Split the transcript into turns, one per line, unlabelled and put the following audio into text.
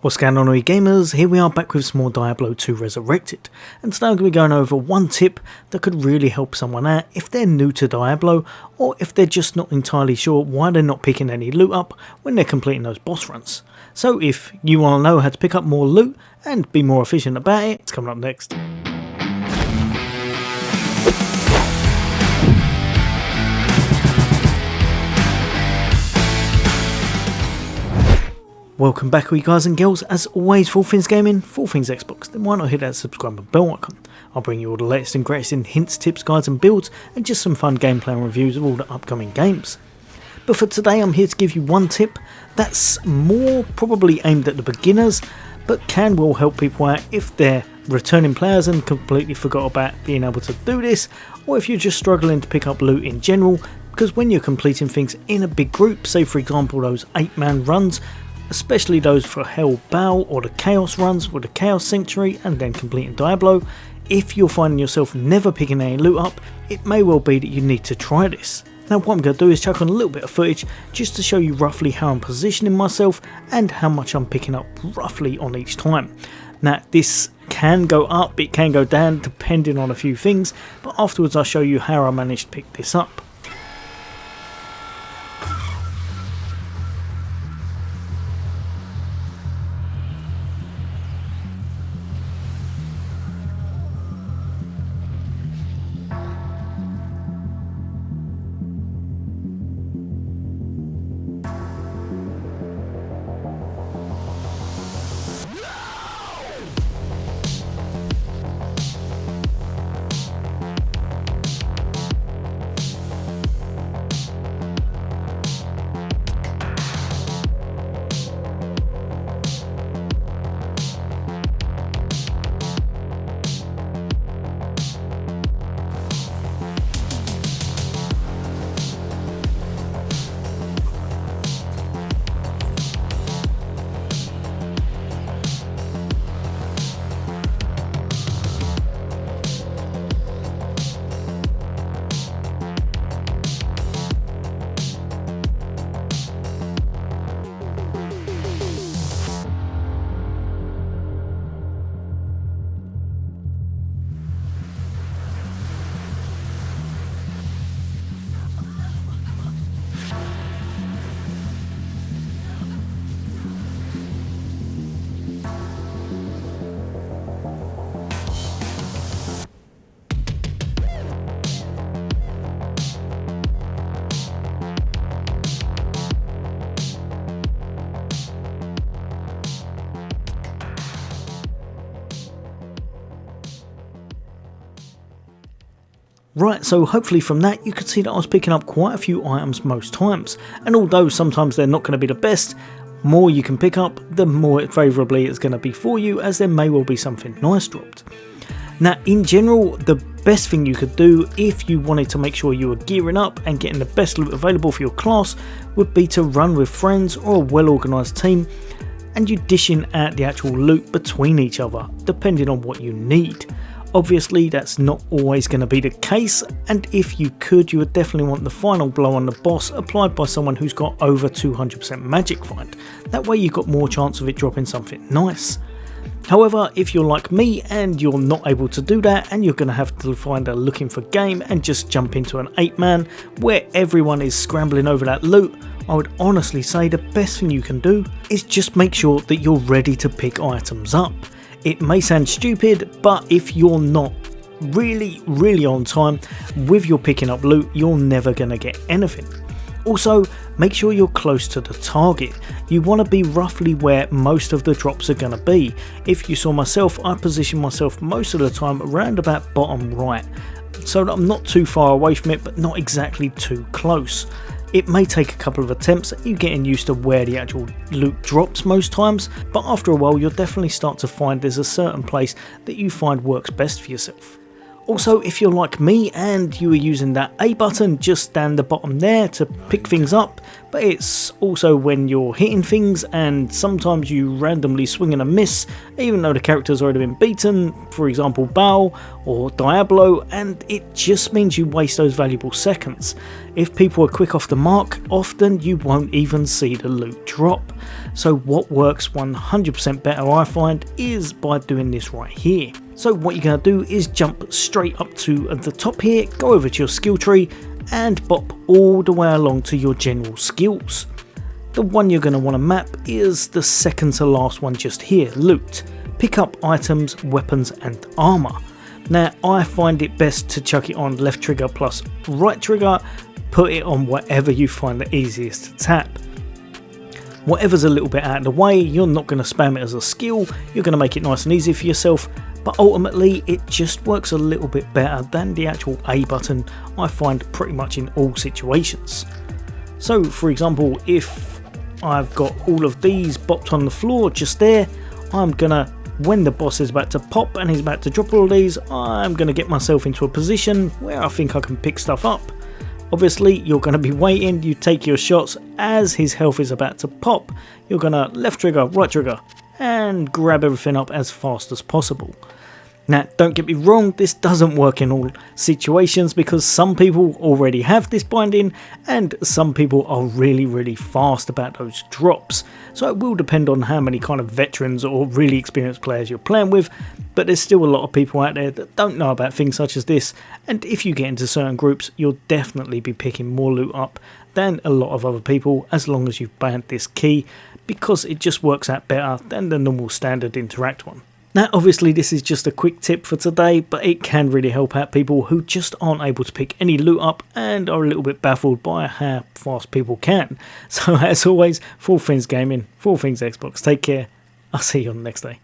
What's going on, all you gamers? Here we are back with some more Diablo 2 Resurrected, and today I'm going to be going over one tip that could really help someone out if they're new to Diablo, or if they're just not entirely sure why they're not picking any loot up when they're completing those boss runs. So if you want to know how to pick up more loot and be more efficient about it, it's coming up next. Welcome back, all you guys and girls. As always, for all things gaming, for all things Xbox, then why not hit that subscribe and bell icon? I'll bring you all the latest and greatest in hints, tips, guides and builds, and just some fun gameplay and reviews of all the upcoming games. But for today I'm here to give you one tip that's more probably aimed at the beginners, but can well help people out if they're returning players and completely forgot about being able to do this, or if you're just struggling to pick up loot in general, because when you're completing things in a big group, say for example those 8-man runs, especially those for Hell Baal or the Chaos runs with the Chaos Sanctuary and then completing Diablo, if you're finding yourself never picking any loot up, it may well be that you need to try this. Now what I'm going to do is chuck on a little bit of footage just to show you roughly how I'm positioning myself and how much I'm picking up roughly on each time. Now this can go up, it can go down depending on a few things, but afterwards I'll show you how I managed to pick this up. Right, so hopefully from that you could see that I was picking up quite a few items most times, and although sometimes they're not going to be the best, more you can pick up, the more favourably it's going to be for you, as there may well be something nice dropped. Now in general, the best thing you could do if you wanted to make sure you were gearing up and getting the best loot available for your class would be to run with friends or a well organised team, and you dishing out the actual loot between each other, depending on what you need. Obviously that's not always going to be the case, and if you could, you would definitely want the final blow on the boss applied by someone who's got over 200% magic find. That way you've got more chance of it dropping something nice. However, if you're like me and you're not able to do that, and you're going to have to find a looking for game and just jump into an 8-man where everyone is scrambling over that loot, I would honestly say the best thing you can do is just make sure that you're ready to pick items up. It may sound stupid, but if you're not really on time with your picking up loot, you're never going to get anything. Also, make sure you're close to the target. You want to be roughly where most of the drops are going to be. If you saw myself, I position myself most of the time around about bottom right, so that I'm not too far away from it, but not exactly too close. It may take a couple of attempts at you getting used to where the actual loot drops most times, but after a while you'll definitely start to find there's a certain place that you find works best for yourself. Also, if you're like me and you are using that A button just down the bottom there to pick things up, but it's also when you're hitting things and sometimes you randomly swing and a miss even though the character's already been beaten, for example Baal or Diablo, and it just means you waste those valuable seconds. If people are quick off the mark, often you won't even see the loot drop. So what works 100% better, I find, is by doing this right here. So what you're going to do is jump straight up to the top here, go over to your skill tree and bop all the way along to your general skills. The one you're going to want to map is the second to last one just here, loot. Pick up items, weapons and armour. Now I find it best to chuck it on left trigger plus right trigger, put it on whatever you find the easiest to tap. Whatever's a little bit out of the way, you're not going to spam it as a skill, you're going to make it nice and easy for yourself, but ultimately it just works a little bit better than the actual A button, I find, pretty much in all situations. So for example, if I've got all of these bopped on the floor just there, I'm gonna, when the boss is about to pop and he's about to drop all of these, I'm gonna get myself into a position where I think I can pick stuff up. Obviously you're going to be waiting, you take your shots as his health is about to pop, you're going to left trigger, right trigger and grab everything up as fast as possible. Now don't get me wrong, this doesn't work in all situations because some people already have this binding and some people are really fast about those drops. So it will depend on how many kind of veterans or really experienced players you're playing with, but there's still a lot of people out there that don't know about things such as this, and if you get into certain groups you'll definitely be picking more loot up than a lot of other people as long as you've banned this key, because it just works out better than the normal standard interact one. Now obviously this is just a quick tip for today, but it can really help out people who just aren't able to pick any loot up and are a little bit baffled by how fast people can. So as always, for all things gaming, for all things Xbox, take care, I'll see you on the next day.